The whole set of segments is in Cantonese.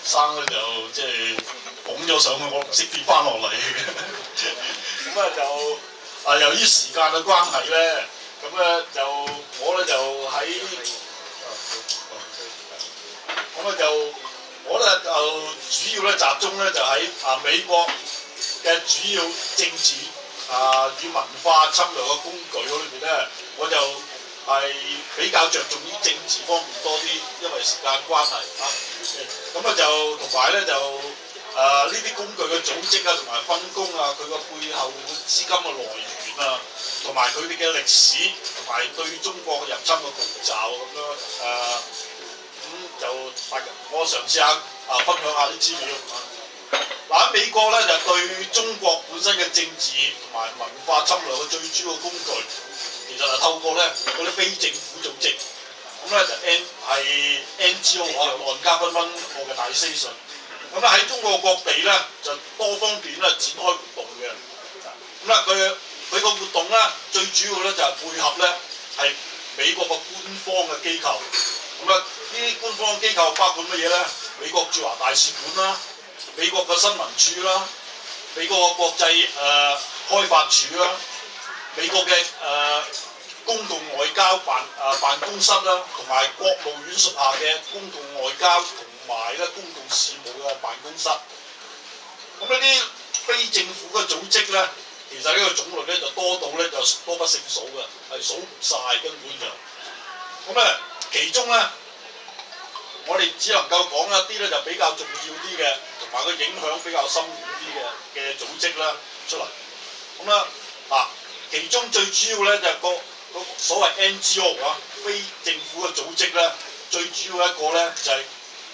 生咧就即係捧咗上去，我唔識跌翻落嚟。咁咧就由於時間嘅關係咧，咁咧就我咧就喺咁咧就我咧就主要咧集中咧就喺美國嘅主要政治與文化侵略嘅工具嗰裏邊咧，我就係比較着重於政治方面多啲，因為時間關係咁就同埋咧就呢啲工具嘅組織同埋分工佢個背後資金嘅來源同埋佢哋嘅歷史同埋對中國入侵嘅步驟咁樣咁就我嘗試下分享下啲資料喺美國咧就對中國本身嘅政治同埋文化侵略嘅最主要工具，其實係透過咧嗰啲非政府組織，咁咧就係 NGO Non-Government Organisation，咁咧喺中國各地咧就多方面咧展開活動嘅，咁咧佢個活動咧最主要咧就係配合咧係美國嘅官方嘅機構，咁咧呢啲官方機構包括乜嘢咧？美國駐華大使館啦。美國嘅新聞處啦，美國嘅國際開發處啦，美國嘅公共外交辦公室啦，同埋國務院屬下嘅公共外交同埋咧公共事務嘅辦公室。咁呢啲非政府嘅組織咧，其實呢個種類咧就多到咧就多不勝數嘅，係數唔晒根本就。咁咧其中咧，我哋只能夠講一啲咧就比較重要啲嘅。同埋個影響比較深遠啲嘅組織啦出嚟，咁啦其中最主要咧就係個所謂 NGO 非政府嘅組織咧，最主要一個咧就係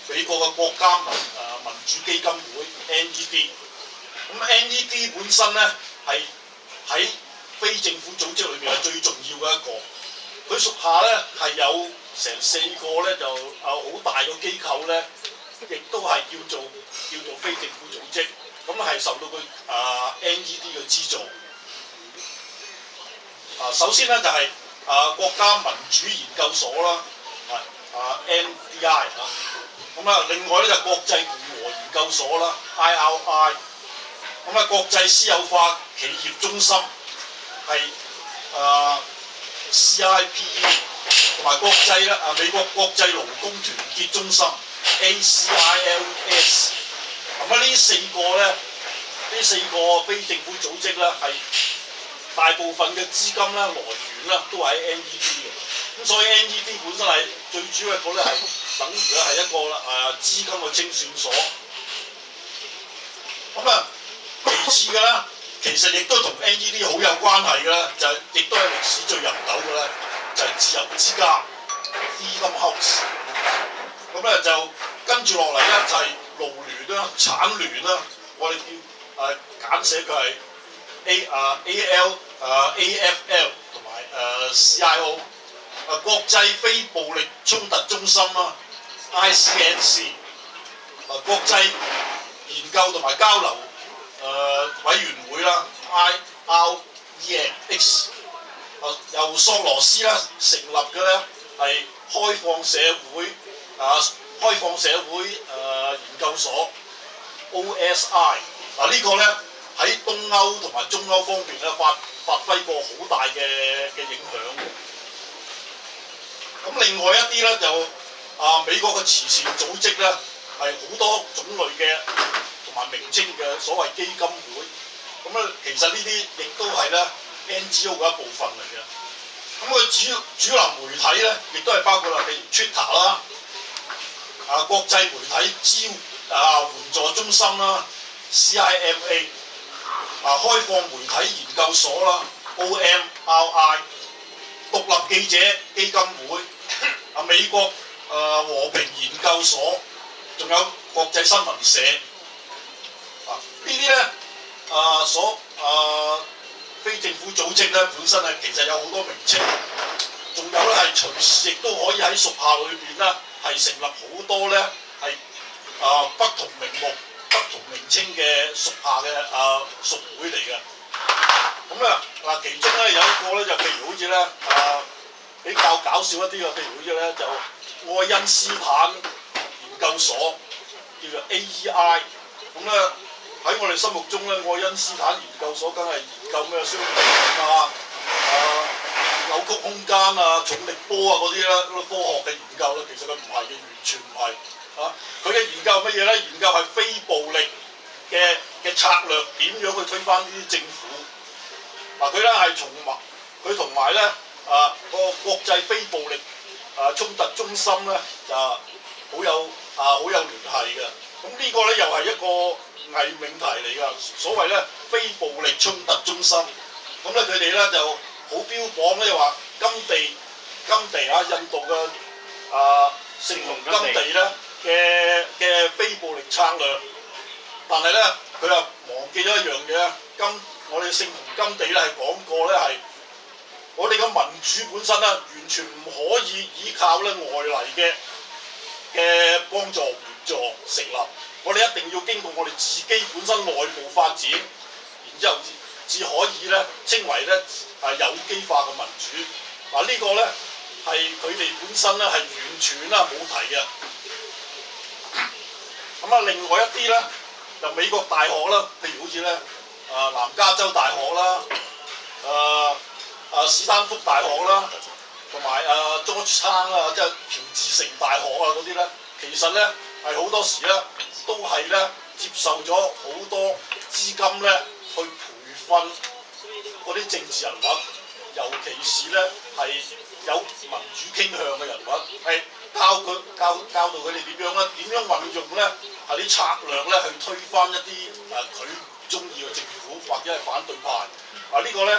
美國嘅國家民主基金會 NED， 咁 NED 本身咧係喺非政府組織裏邊係最重要嘅一個，佢屬下咧係有成4個咧就好大嘅機構咧。亦都係叫做非政府組織，咁係受到佢NED 嘅資助。首先咧就係國家民主研究所啦，NDI 咁另外咧就國際互和研究所啦 IRI， 咁國際私有化企業中心係CIPE， 同埋國際咧美國國際勞工團結中心。ACILS， 咁呢4個咧，呢4個非政府組織咧係大部分嘅資金咧來源咧都喺 NED 嘅，咁所以 NED 本身係最主要一個咧係等於咧係一個資金嘅清算所。咁其次嘅咧，其實亦都同 NED 好有關係嘅咧，就係亦都係歷史最悠久嘅咧，就係自由之家 Freedom House。咁咧就跟住落嚟咧就係勞聯啦、產聯啦，我哋叫簡寫佢係 AFL 同埋CIO， 國際非暴力衝突中心啦 ICNC， 國際研究同埋交流委員會啦 IREX， 由索羅斯啦成立嘅咧係開放社會研究所 OSI， 呢個咧喺東歐同埋中歐方面咧發揮過好大嘅影響。咁另外一啲咧就美國嘅慈善組織咧係好多種類嘅同埋名稱嘅所謂基金會，咁其實呢啲亦都係咧 NGO 嘅一部分嚟嘅。咁佢主流媒體咧亦都係包括譬如 Twitter 啦。國際媒體援助中心啦 CIMA， 開放媒體研究所啦 OMRI， 獨立記者基金會，美國和平研究所，仲有國際新聞社，呢啲咧非政府組織咧本身係其實有好多名稱，仲有咧係隨時亦都可以喺屬下裏邊咧。係成立好多咧係不同名目、不同名稱嘅屬下嘅屬會嚟嘅。咁其中咧有一個咧就譬如好似咧比較搞笑一啲嘅，譬如好似咧就愛因斯坦研究所叫做 AEI。咁咧喺我哋心目中咧，愛因斯坦研究所梗係研究咩相對論啊、扭曲空間啊、重力波啊嗰啲啦，科學嘅研究咧，其實佢唔係嘅，完全唔係啊！佢嘅研究乜嘢咧？研究係非暴力嘅策略，點樣去推翻呢啲政府？佢咧係佢同埋咧個國際非暴力衝突中心咧就好有聯繫嘅。咁呢個咧又係一個偽命題嚟㗎。所謂咧非暴力衝突中心，咁咧佢哋咧就好標榜咧話金地印度嘅聖雄金地咧嘅非暴力策略，但係咧佢又忘記咗一樣嘢，我哋聖雄金地咧係講過咧係我哋嘅民主本身咧完全唔可以依靠咧外嚟嘅幫助援助成立，我哋一定要經過我哋自己本身內部發展，然之後至可以咧稱為咧有機化嘅民主。呢個咧係佢哋本身咧係完全啦冇提嘅。另外一啲咧就美國大學啦，譬如好似咧南加州大學啦，史丹福大學啦，同埋Georgetown啦，即係喬治城大學啊嗰啲咧，其實咧係好多時咧都係咧接受咗好多資金咧去培訓嗰啲政治人物，尤其是咧係有民主傾向嘅人物，係教導佢哋點樣運用咧係啲策略咧去推翻一啲佢中意嘅政府或者係反對派。呢個咧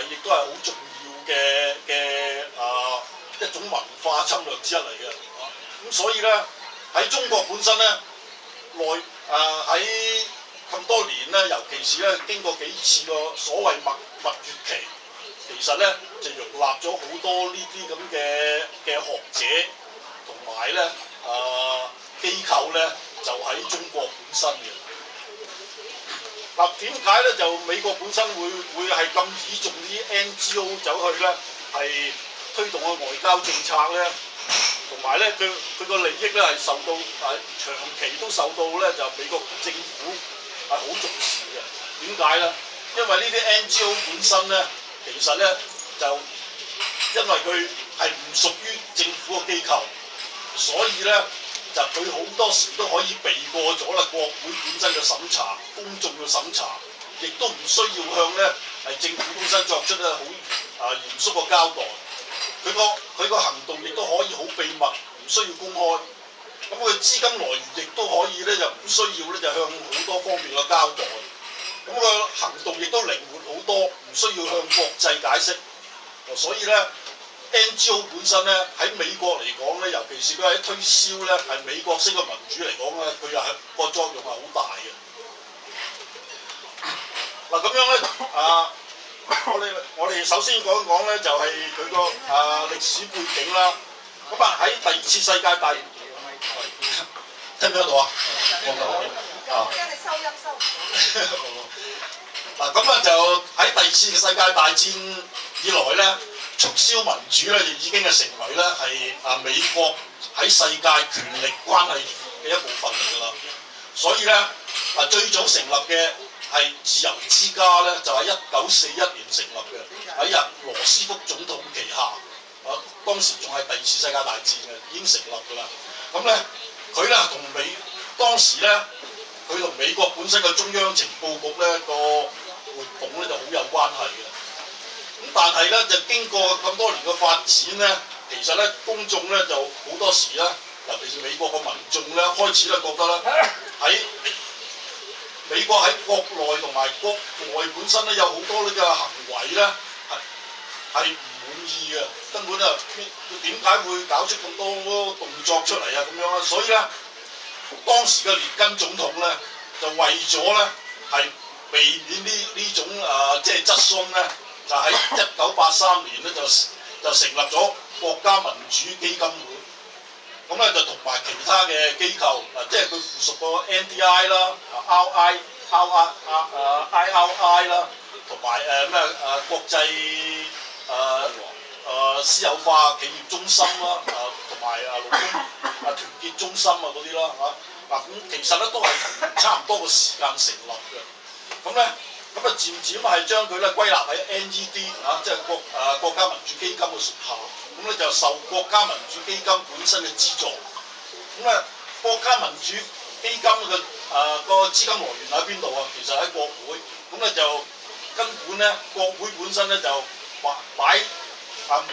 亦都係好重要嘅一種文化侵略之一嚟嘅。咁所以咧喺中國本身咧喺咁多年咧，尤其是咧經過幾次個所謂蜜月期，其實咧就容納咗好多呢啲咁嘅學者同埋咧機構咧就喺中國本身嘅。點解咧就美國本身會係咁倚重啲 NGO 走去咧係推動個外交政策咧，同埋咧佢個利益咧係受到長期都受到咧就美國政府係好重視嘅。點解咧？因為呢啲 NGO 本身咧其實咧就因為佢係唔屬於政府嘅機構，所以咧就佢好多時都可以避過咗啦國會本身嘅審查、公眾嘅審查，亦都唔需要向咧政府本身作出咧好嚴肅嘅交代。佢個行動亦都可以好秘密，唔需要公開。咁佢資金來源亦都可以咧就唔需要咧就向好多方面嘅交代。咁個行動亦都靈活好多，唔需要向國際解釋。所以咧 NGO 本身咧喺美國嚟講咧，尤其是佢喺推銷咧係美國式嘅民主嚟講咧，佢又係個作用係好大嘅。咁樣咧我哋首先講一講咧就係佢個歷史背景啦。咁喺第二次世界大戰，聽唔聽到啊？因為收音收唔到。咁就喺第二次世界大戰以來咧，促銷民主咧就已經係成為咧係美國喺世界權力關係嘅一部分嚟㗎啦。所以咧最早成立嘅係自由之家咧，就喺1941年成立嘅，喺羅斯福總統旗下。當時仲係第二次世界大戰嘅，已經成立㗎啦。咁咧佢咧當時咧佢同美國本身嘅中央情報局咧個活動咧就好有關係嘅。咁但係咧就經過咁多年嘅發展咧，其實咧公眾咧就好多時咧，尤其是美國嘅民眾咧，開始咧覺得咧喺美國喺國內同埋國外本身咧有好多呢個行為咧係唔滿意嘅，根本就點解會搞出咁多動作出嚟啊咁樣啊？所以咧當時嘅列根總統咧就為咗咧係避免呢種即係質詢咧，就喺1983年咧就成立咗國家民主基金會。咁咧就同埋其他嘅機構即係佢附屬個 NDI 啦、IRI 啦，同埋國際私有化企業中心啦，同埋勞工團結中心嗰啲啦咁其實咧都係同差唔多個時間成立嘅。咁咧漸漸係將佢咧歸納喺 NED 即係國家民主基金嘅屬下。咁咧就受國家民主基金本身嘅資助。咁咧國家民主基金嘅個資金來源喺邊度啊？其實喺國會。咁咧就根本咧國會本身咧就擺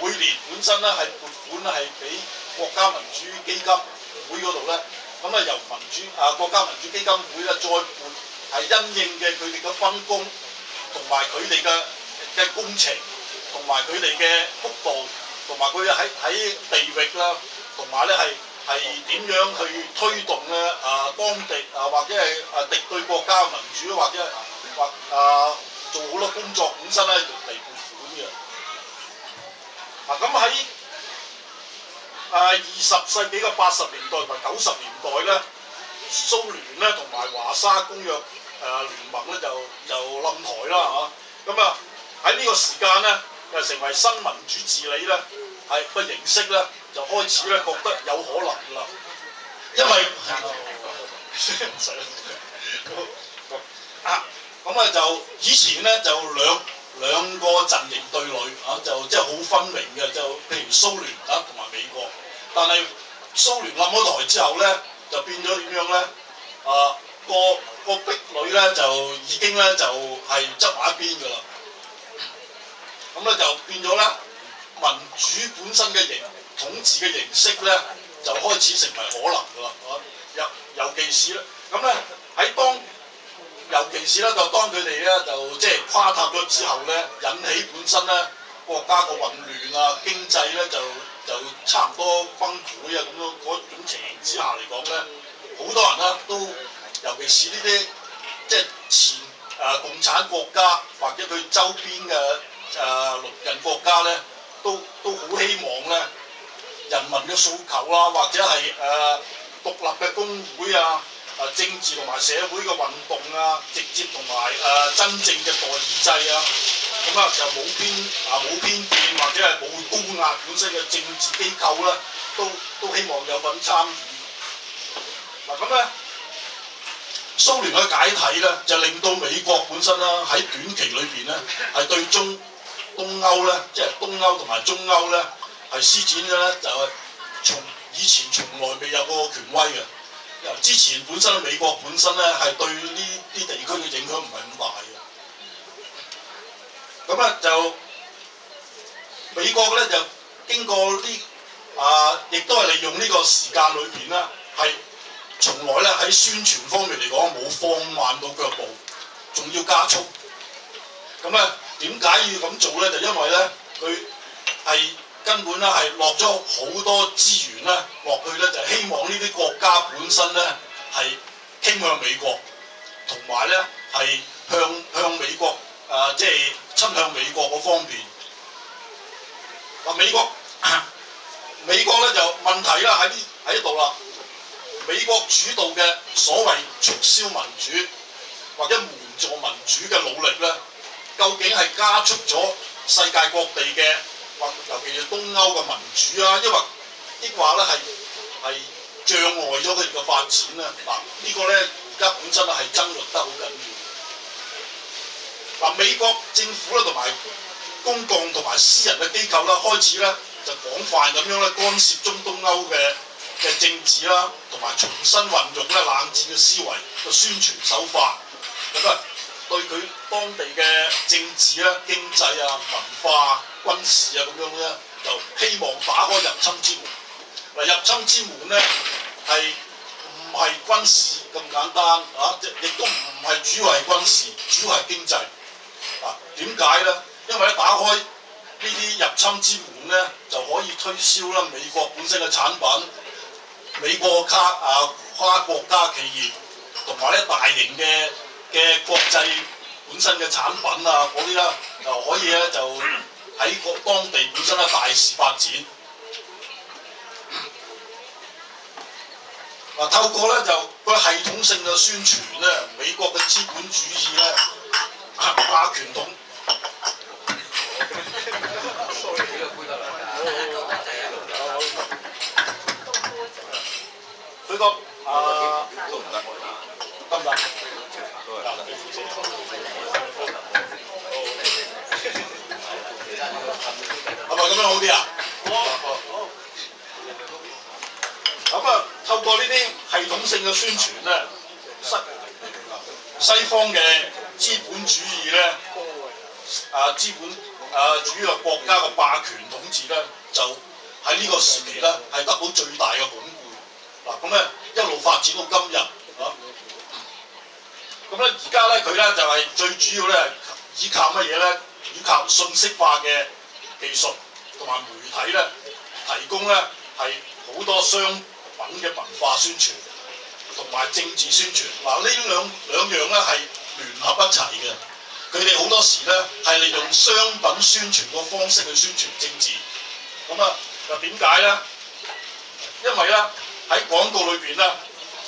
每年本身咧係撥款咧係俾國家民主基金會嗰度咧。咁咧由國家民主基金會咧再撥係因應嘅佢哋嘅分工，同埋佢哋嘅工程，同埋佢哋嘅幅度，同埋佢喺地域啦，同埋咧係點樣去推動咧當地或者係敵對國家嘅民主，或者做好多工作本身咧嚟撥款嘅。咁喺20世紀嘅80年代同埋90年代咧，蘇聯咧同埋華沙公約聯盟咧就冧台啦嚇。咁喺呢個時間咧，就成為新民主治理咧係個形式咧就開始咧覺得有可能啦，因為咁咧就以前咧就兩個陣營對壘就即係好分明嘅，就譬如蘇聯同埋美國。但係蘇聯冧咗台之後咧，就變咗點樣咧？個壁壘咧就已經咧就係側埋一邊㗎啦。咁咧就變咗咧民主本身嘅統治嘅形式咧，就開始成為可能㗎啦。尤其是咧，咁咧尤其是咧就當佢哋咧就即係垮塌咗之後咧，引起本身咧國家個混亂經濟咧就差唔多崩潰咁樣嗰種情形之下嚟講咧，好多人咧都尤其是呢啲即係前共產國家或者佢周邊嘅鄰近國家咧，都好希望咧人民嘅訴求啦，或者係獨立嘅工會政治同埋社會嘅運動直接同埋真正嘅代議制就冇偏見或者係冇高壓本身嘅政治機構咧，都希望有份參與。咁咧，蘇聯嘅解體咧，就令到美國本身啦喺短期裏邊咧係對東歐咧，即係東歐同埋中歐咧係施展咗咧就係以前從來未有過權威嘅。之前本身美國本身咧係對呢啲地區嘅影響唔係咁大嘅。咁咧就美國咧就經過亦都係利用呢個時間裏邊咧係從來咧喺宣傳方面嚟講冇放慢到腳步，仲要加速。咁咧點解要咁做咧？就因為咧佢係根本咧係落咗好多資源咧落去咧，就希望呢啲國家本身咧係傾向美國，同埋咧係向美國即係親向美國嗰方面。美國咧就問題啦喺度啦。美國主導嘅所謂促銷民主或者援助民主嘅努力咧，究竟係加速咗世界各地嘅尤其是東歐嘅民主抑或咧係障礙咗佢哋嘅發展咧？呢個咧而家本身係爭論得好緊要。美國政府咧同埋公共同埋私人嘅機構啦，開始咧就廣泛咁樣咧干涉中東歐嘅政治啦，同埋重新運用咧冷戰嘅思維嘅宣傳手法，對佢當地嘅政治啦、經濟文化、軍事咁樣咧，就希望打開入侵之門。入侵之門咧係唔係軍事咁簡單亦都唔係主要係軍事，主要係經濟。點解咧？因為打開呢啲入侵之門咧，就可以推銷啦美國本身嘅產品。美國跨國家企業同埋咧大型嘅國際本身嘅產品嗰啲啦，就可以咧就喺當地本身咧大肆發展。透過咧就個系統性嘅宣傳咧，美國嘅資本主義咧霸權統。佢個得唔得？係咪咁樣好啲啊？咁啊，透過呢啲系統性嘅宣傳咧，西方嘅資本主義咧，主要係國家嘅霸權統治咧，就喺呢個時期咧係得到最大嘅鞏固。嗱，咁咧一路發展到今日啊。咁咧而家咧佢咧就係最主要咧依靠乜嘢咧？依靠信息化嘅技術同埋媒體咧，提供咧係好多商品嘅文化宣傳同埋政治宣傳。嗱，呢兩樣咧係聯合一齊嘅。佢哋好多時咧係利用商品宣傳個方式去宣傳政治。咁啊，又點解咧？因為咧喺廣告裏邊咧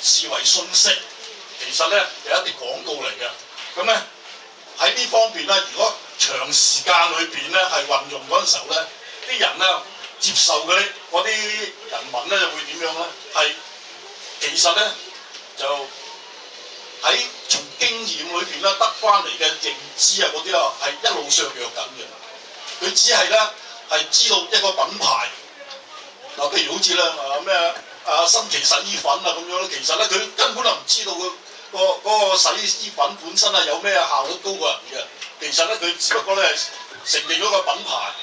視為信息，其實咧有一啲廣告嚟嘅。咁咧喺呢方面咧，如果長時間裏邊咧係運用嗰陣時候咧，啲人咧接受嗰啲人民咧就會點樣咧？係其實咧就喺從經驗裏邊咧得翻嚟嘅認知啊嗰啲啊係一路削弱緊嘅。佢只係咧係知道一個品牌嗱，譬如好似咧新奇洗衣粉啊咁樣咧，其實咧佢根本就唔知道嗰個洗衣粉本身係有咩效率高過人嘅。其實咧，佢只不過咧係承認咗個品牌，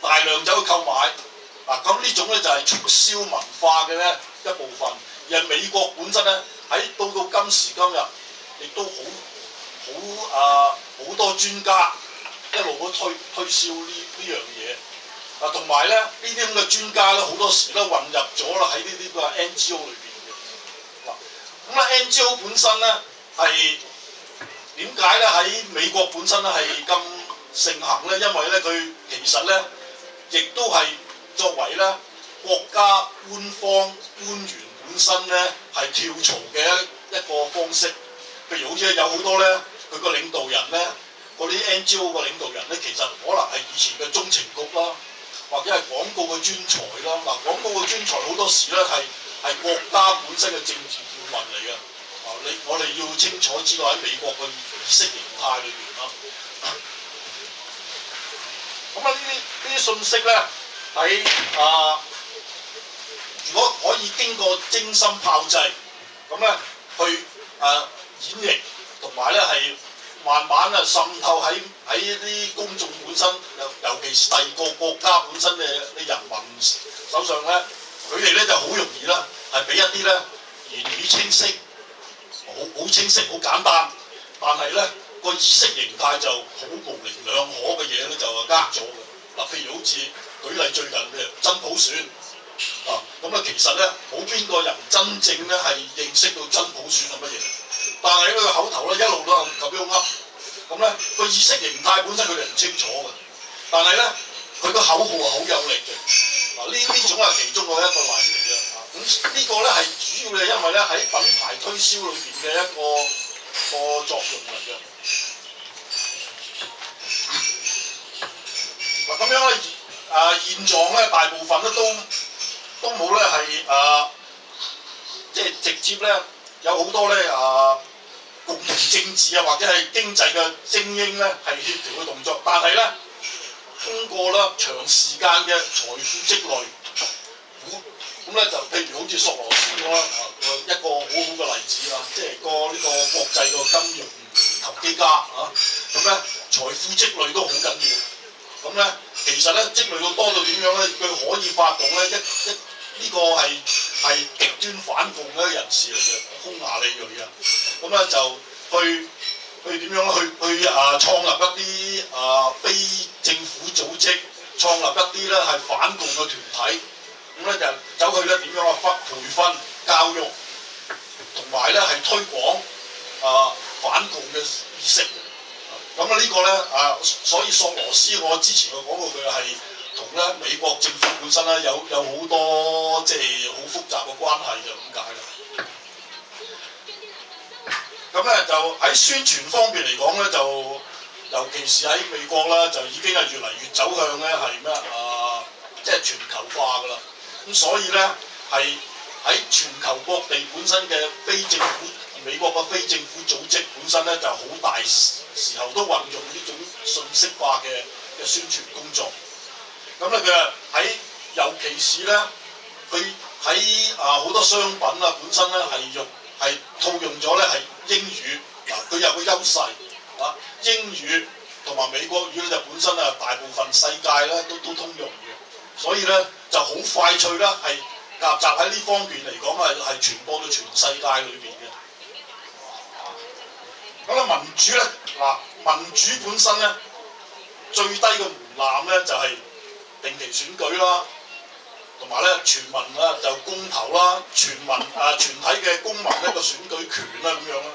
大量走去購買。嗱，咁呢種咧就係促銷文化嘅咧一部分。而係美國本身咧喺到今時今日，亦都好多專家一路都推銷呢樣嘢。嗱，同埋咧呢啲咁嘅專家咧好多時都混入咗啦喺呢啲個 NGO 裏邊嘅。嗱，咁咧 NGO 本身咧係。點解咧喺美國本身咧係咁盛行咧？因為咧佢其實咧亦都係作為咧國家官方官員本身咧係跳槽嘅一個方式。譬如好似有好多咧佢個領導人咧，嗰啲 NGO 個領導人咧，其實可能係以前嘅中情局啦，或者係廣告嘅專才啦。嗱，廣告嘅專才好多時咧係國家本身嘅政治顧問嚟嘅。我哋要清楚知道喺美國嘅意識形態裏邊啦。咁啊，呢啲信息咧喺如果可以經過精心炮製，咁咧去演繹，同埋咧係慢慢啊滲透喺啲公眾本身，尤其是第二個國家本身嘅人民手上咧，佢哋咧就好容易啦，係俾一啲咧言語清晰。好清晰、好簡單，但係咧個意識形態就好模棱兩可嘅嘢咧就呃咗嘅。嗱，譬如好似舉例最近嘅真普選咁啊，其實咧冇邊個人真正咧係認識到真普選係乜嘢，但係佢個口頭咧一路都係咁樣噏，咁咧個意識形態本身佢哋唔清楚嘅，但係咧佢個口號係好有力嘅。嗱，呢種係其中嘅一個例嚟嘅。咁呢個咧係主要咧，因為咧喺品牌推銷裏邊嘅一個作用嚟嘅。嗱，咁樣咧現狀咧大部分咧都冇咧係即係直接咧有好多咧共同政治啊或者係經濟嘅精英咧係協調嘅動作，但係咧通過咧長時間嘅財富積累。咁咧就譬如好似索羅斯咁啦，一個好好嘅例子啦，即係呢個國際個金融投機家咁咧財富積累都好緊要。咁咧其實咧積累到多到點樣咧？佢可以發動咧呢個係極端反共嘅人士嚟嘅，匈牙利裔啊。咁咧就去點樣去創立一啲非政府組織，創立一啲咧係反共嘅團體。咁咧就走去咧點樣培訓、教育，同埋咧係推廣反共嘅意識。咁啊呢個咧所以索羅斯我之前我講過佢係同咧美國政府本身咧有好多即係好複雜嘅關係就咁解啦。咁咧就喺宣傳方面嚟講咧，就尤其是喺美國啦，就已經係越嚟越走向咧係咩即係全球化㗎啦。咁所以咧係喺全球各地本身嘅非政府美國嘅非政府組織本身咧就好大時候都運用呢種信息化嘅宣傳工作。咁咧佢喺尤其是咧，佢喺好多商品啊本身咧係套用咗咧係英語嗱，佢有個優勢啊，英語同埋美國語咧就本身啊大部分世界咧都通用嘅，所以咧就好快脆啦，係夾雜喺呢方面嚟講係傳播到全世界裏邊嘅。咁啊民主咧嗱，民主本身咧最低嘅門檻咧就係定期選舉啦，同埋咧全民啊就公投啦，全體嘅公民一個選舉權啦咁樣啦。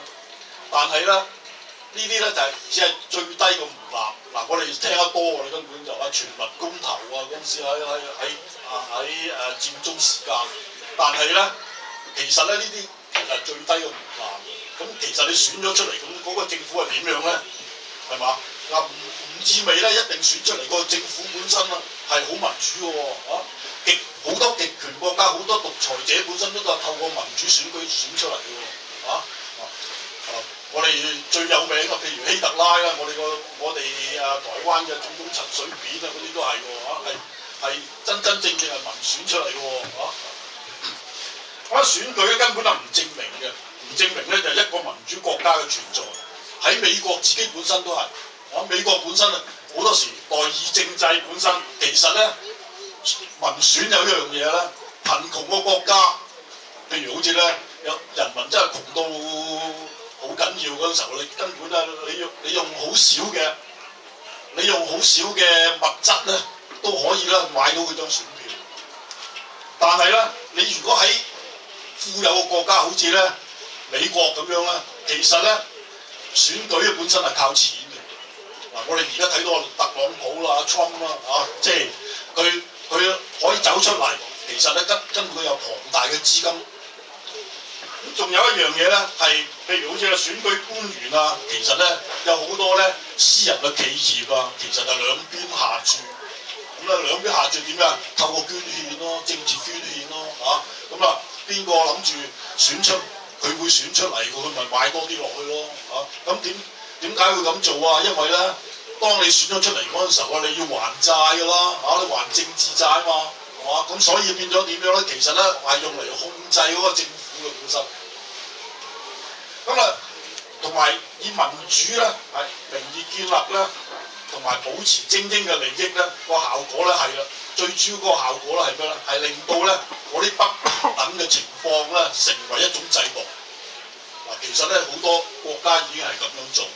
但係咧呢啲咧就係只係最低嘅門檻。嗱，我哋聽得多，我哋根本就話全民公投啊嗰陣時喺佔中時間。但係咧其實咧呢啲其實係最低嘅門檻。咁其實你選咗出嚟，咁嗰個政府係點樣咧？係嘛？嗱，吳志偉咧一定選出嚟個政府本身啊係好民主嘅喎，好多極權國家好多獨裁者本身都係透過民主選舉選出嚟嘅喎，我哋最有名嘅譬如希特拉啦，我哋台灣嘅總統陳水扁啊嗰啲都係喎，係真正係民選出嚟嘅喎，咁選舉咧根本係唔證明嘅，唔證明咧就係一個民主國家嘅存在。喺美國自己本身都係，美國本身啊好多時代議政制本身其實咧民選有一樣嘢咧，貧窮個國家，譬如好似咧有人民真係窮到好緊要嗰陣時候，你根本咧你用好少嘅物質咧都可以啦買到嗰張選票。但係咧你如果喺富有嘅國家，好似咧美國咁樣咧，其實咧選舉本身係靠錢嘅。嗱，我哋而家睇到特朗普啦、Trump 啦，即係佢可以走出嚟，其實咧根本佢有龐大嘅資金。咁仲有一樣嘢咧，係譬如好似個選舉官員啊，其實咧有好多咧私人嘅企業啊，其實就兩邊下注。咁咧兩邊下注點樣？透過捐獻咯，政治捐獻咯，咁啊邊個諗住選出佢會選出嚟，佢咪買多啲落去咯，咁點解會咁做啊？因為咧，當你選咗出嚟嗰陣時候啊，你要還債㗎啦，你還政治債嘛，係嘛？咁所以變咗點樣咧？其實咧係用嚟控制嗰個政府嘅本身。咁啊，同埋以民主咧係名義建立咧，同埋保持精英嘅利益咧，個效果咧係啦。最主要個效果咧係咩咧？係令到咧嗰啲不平等嘅情況咧成為一種制度。嗱，其實咧好多國家已經係咁樣做㗎。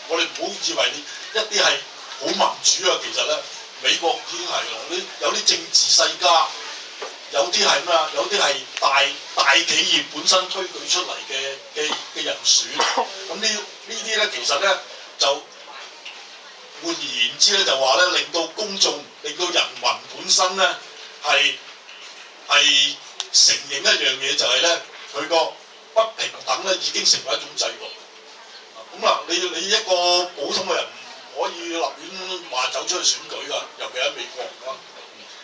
我哋唔好以為你一啲係好民主啊，其實咧美國已經係啦。有啲政治世家，有啲係咩啊？有啲係大企業本身推舉出嚟嘅人選。咁呢啲咧其實咧就換而言之咧，就話咧令到公眾、令到人民本身咧係承認一樣嘢，就係咧佢個不平等咧已經成為一種制度。咁啊，你一個普通嘅人唔可以立亂話走出去選舉㗎，尤其喺美國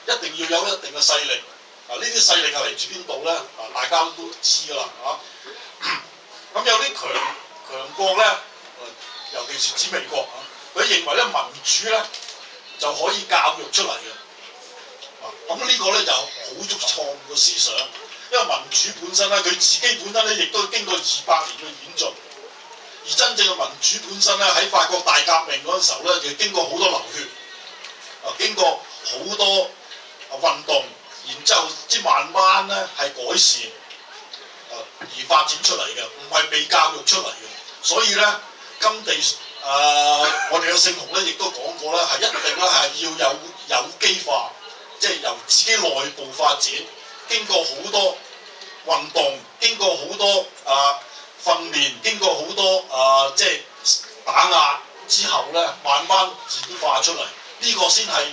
一定要有一定嘅勢力。呢啲勢力係嚟自邊度咧？大家都知㗎啦，咁有啲強國咧，尤其是指美國佢認為咧民主咧就可以教育出嚟嘅。咁呢個咧就好錯誤嘅思想，因為民主本身咧佢自己本身咧亦都經過200年嘅演進，而真正嘅民主本身咧喺法國大革命嗰陣時候咧，就經過好多流血，經過好多運動。然之後，慢慢咧係改善，而發展出嚟嘅，唔係被教育出嚟嘅。所以咧，甘地我哋嘅聖雄咧亦都講過咧，係一定咧係要有機化，即係由自己內部發展，經過好多運動，經過好多訓練，經過好多即係打壓之後咧，慢慢演化出嚟。呢個先係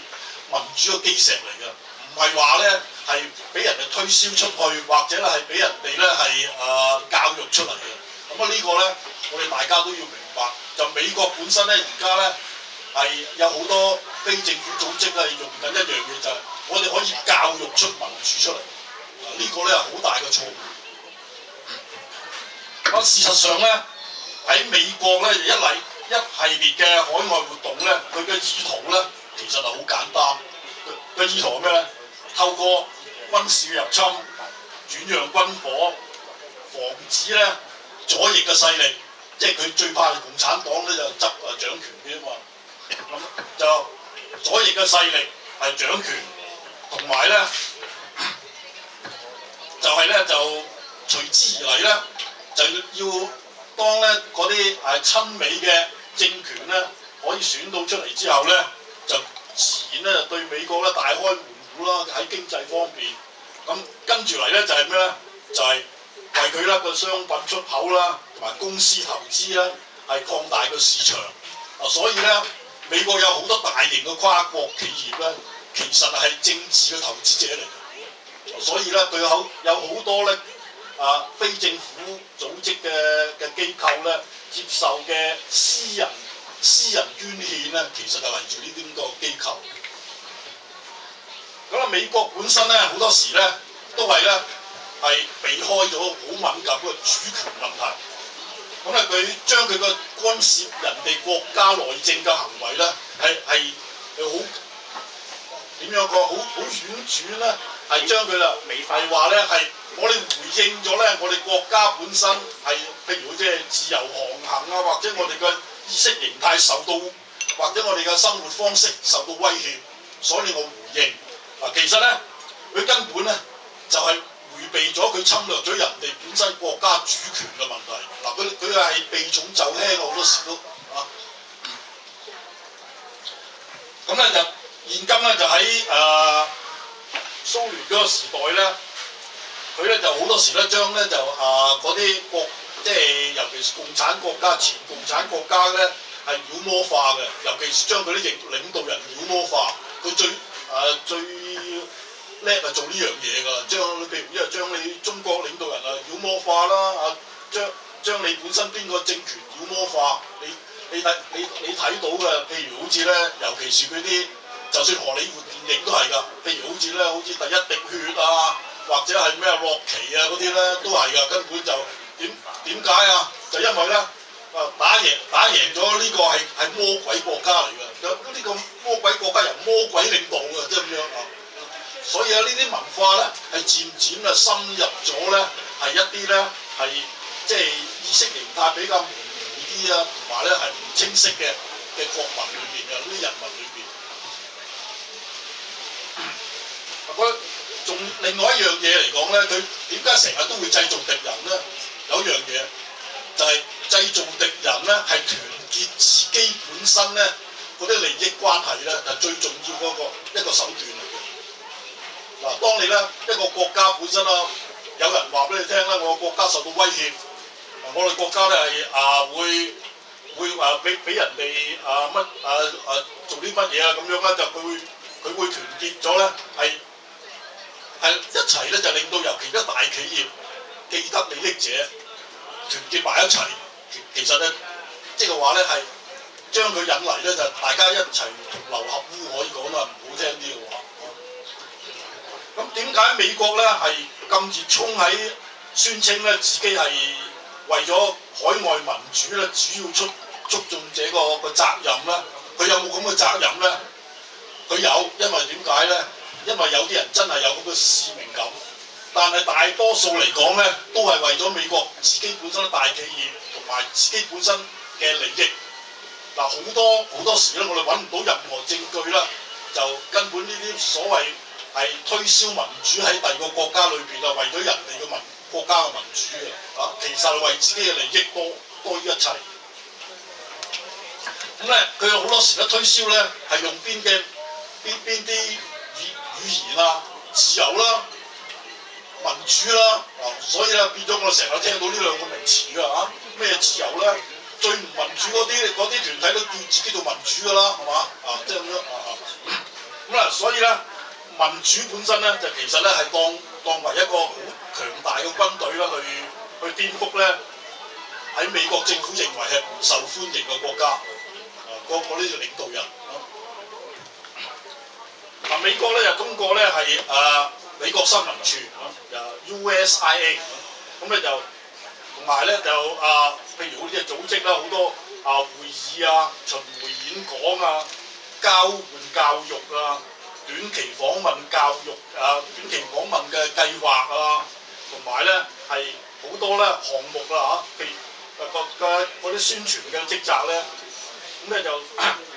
民主嘅基石嚟嘅。唔係話咧係俾人哋推銷出去，或者咧係俾人哋咧係教育出嚟嘅。咁呢個咧，我哋大家都要明白。就美國本身咧，而家咧係有好多非政府組織係用緊一樣嘢，就係我哋可以教育出民主出嚟。呢個咧係好大嘅錯誤。事實上咧，喺美國咧一系列嘅海外活動咧，佢嘅意圖咧其實係好簡單。嘅意圖係咩咧？透過軍事入侵、轉讓軍火，防止咧左翼嘅勢力，即係佢最怕共產黨咧就掌權嘅嘛。咁就左翼嘅勢力係掌權，同埋咧就隨之而嚟咧，就要當咧嗰啲親美嘅政權咧可以選到出嚟之後咧，就自然咧就對美國咧大開門戶啦，喺經濟方面。咁跟住嚟咧就係咩咧？就係、為佢咧個商品出口啦，同埋公司投資啦，係擴大個市場。所以咧，美國有好多大型嘅跨國企業咧，其實係政治嘅投資者嚟嘅。所以咧，佢有好多咧非政府組織嘅機構咧，接受嘅私人捐獻咧，其實就嚟自呢啲咁個機構。咁啊，美國本身咧好多時咧都係避開咗好敏感嘅主權問題。咁咧，佢將佢個干涉人哋國家內政嘅行為咧，係好點樣講？好婉轉咧，係將佢啦，係話咧係我哋回應咗咧，我哋國家本身係譬如即係自由航行啊，或者我哋嘅意識形態受到，或者我哋嘅生活方式受到威脅，所以我回應。其實咧，佢根本咧就係迴避咗佢侵略咗人哋本身國家主權嘅問題。佢係避重就輕，好多時都咁咧就現今咧就喺蘇聯嗰個時代咧，佢咧就好多時咧將咧就嗰啲國，即係尤其是共產國家、前共產國家咧係妖魔化嘅，尤其是將佢啲領導人妖魔化。佢最叻係做呢樣嘢㗎，譬如將你中國領導人妖魔化啦，將你本身邊個政權妖魔化，你睇到嘅，譬如好似咧，尤其是佢啲，就算荷里活電影都係㗎，譬如好似第一滴血啊，或者係咩洛奇啊嗰啲咧，都係㗎，根本就點解啊？就因為咧打贏咗呢個係魔鬼國家嚟㗎，呢個魔鬼國家由魔鬼領導㗎，即係咁樣啊。所以呢啲文化咧係漸漸深入咗咧，係一啲咧係即係意識形態比較模糊啲啊，同埋咧係唔清晰嘅國民裏邊嘅嗰啲人民裏邊。仲另外一樣嘢嚟講咧，佢點解成日都會製造敵人咧？有一樣嘢就係製造敵人咧，係團結自己本身咧嗰啲利益關係咧，就最重要嗰一個手段嚟嘅。嗱，當你咧一個國家本身啦，有人話俾你聽咧，我國家受到威脅，我哋國家咧係會俾人哋做啲乜嘢啊咁樣咧，就佢會團結咗咧，係一齊咧就令到尤其一大企業既得利益者團結埋一齊，其實咧即係話咧係將佢引嚟咧就大家一齊同流合污，可以講啦，唔好聽啲嘅話。咁點解美國咧係咁熱衷喺宣稱咧自己係為咗海外民主咧主要促進這個責任咧？佢有冇咁嘅責任咧？佢有，因為點解咧？因為有啲人真係有咁嘅使命感，但係大多數嚟講咧，都係為咗美國自己本身嘅大企業同埋自己本身嘅利益。嗱，好多時咧，我哋揾唔到任何證據啦，就根本呢啲所謂係推銷民主喺第二個國家裏邊啊，為咗人哋嘅國家嘅民主嘅其實係為自己嘅利益多於一切。咁咧，佢好多時咧推銷咧係用邊啲語言啊，自由啦、民主啦，所以咧變咗我成日聽到呢兩個名詞㗎咩自由咧？最唔民主嗰啲團體都叫自己做民主㗎啦，係嘛？即係咁樣咁啦，所以咧民主本身咧就其實咧係當為一個好強大嘅軍隊啦，去顛覆咧喺美國政府認為係唔受歡迎嘅國家嗰啲領導人。美國咧就通過咧係美國新聞處USIA，咁咧就同埋咧就譬如好似組織啦，好多會議啊、巡迴演講啊、交換教育啊、短期訪問教育短期訪問嘅計劃啊，同埋咧係好多咧項目啦譬如嗰啲宣傳嘅職責咧，咁咧就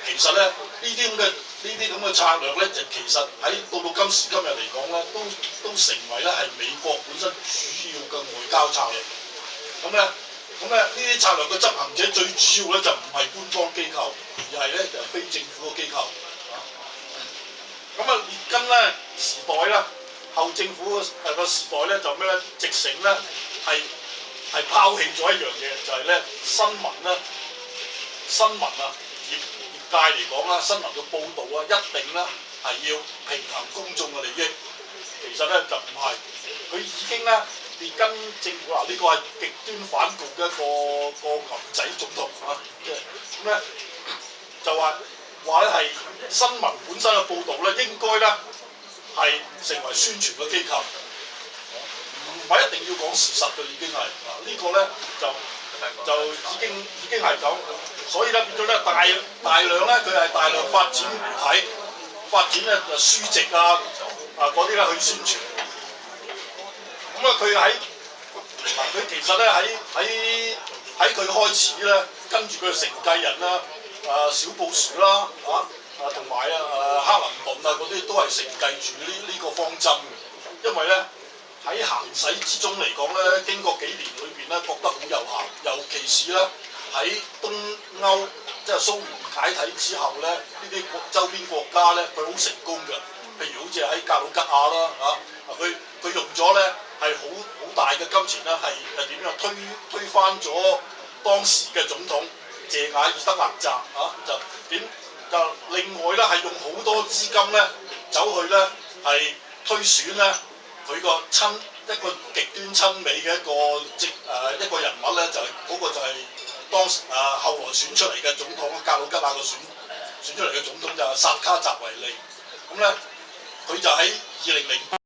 其實咧呢啲咁嘅策略咧，就其實喺到今時今日嚟講咧，都成為咧係美國本身主要嘅外交策略。咁咧呢啲策略嘅執行者最主要咧就唔係官方機構，而係咧就非政府嘅機構。列根咧時代咧後政府個時代咧就咩咧？直情咧係拋棄咗一樣嘢，就係咧新聞業界嚟講啦，新聞嘅報導啊，一定咧係要平衡公眾嘅利益。其實咧就唔係，佢已經咧列根政府呢個係極端反共嘅一個牛仔總統即係咁咧就話咧係新聞本身嘅報導咧，應該咧係成為宣傳嘅機構，唔係一定要講事實嘅，已經係呢個咧就已經係咁，所以咧變咗咧大量咧佢係大量發展媒體，發展咧就書籍嗰啲咧去宣傳。佢其實咧喺佢開始咧，跟住佢嘅承繼人啦，小布殊啦，同埋克林頓嗰啲都係承繼住呢個方針嘅，因為咧喺行使之中嚟講咧，經過幾年裏邊咧覺得好有效，尤其是咧喺東歐即係蘇聯解體之後咧，呢啲周邊國家咧佢好成功嘅，譬如好似喺格魯吉亞啦佢用咗咧係好大嘅金錢咧係點樣推翻咗當時嘅總統謝瓦爾德納扎就另外咧係用好多資金咧走去咧係推選咧佢一個極端親美嘅一個人物咧就係嗰個就係當時後來選出嚟嘅總統格魯吉亞嘅選出嚟嘅總統就係薩卡澤維利，咁咧佢就喺2008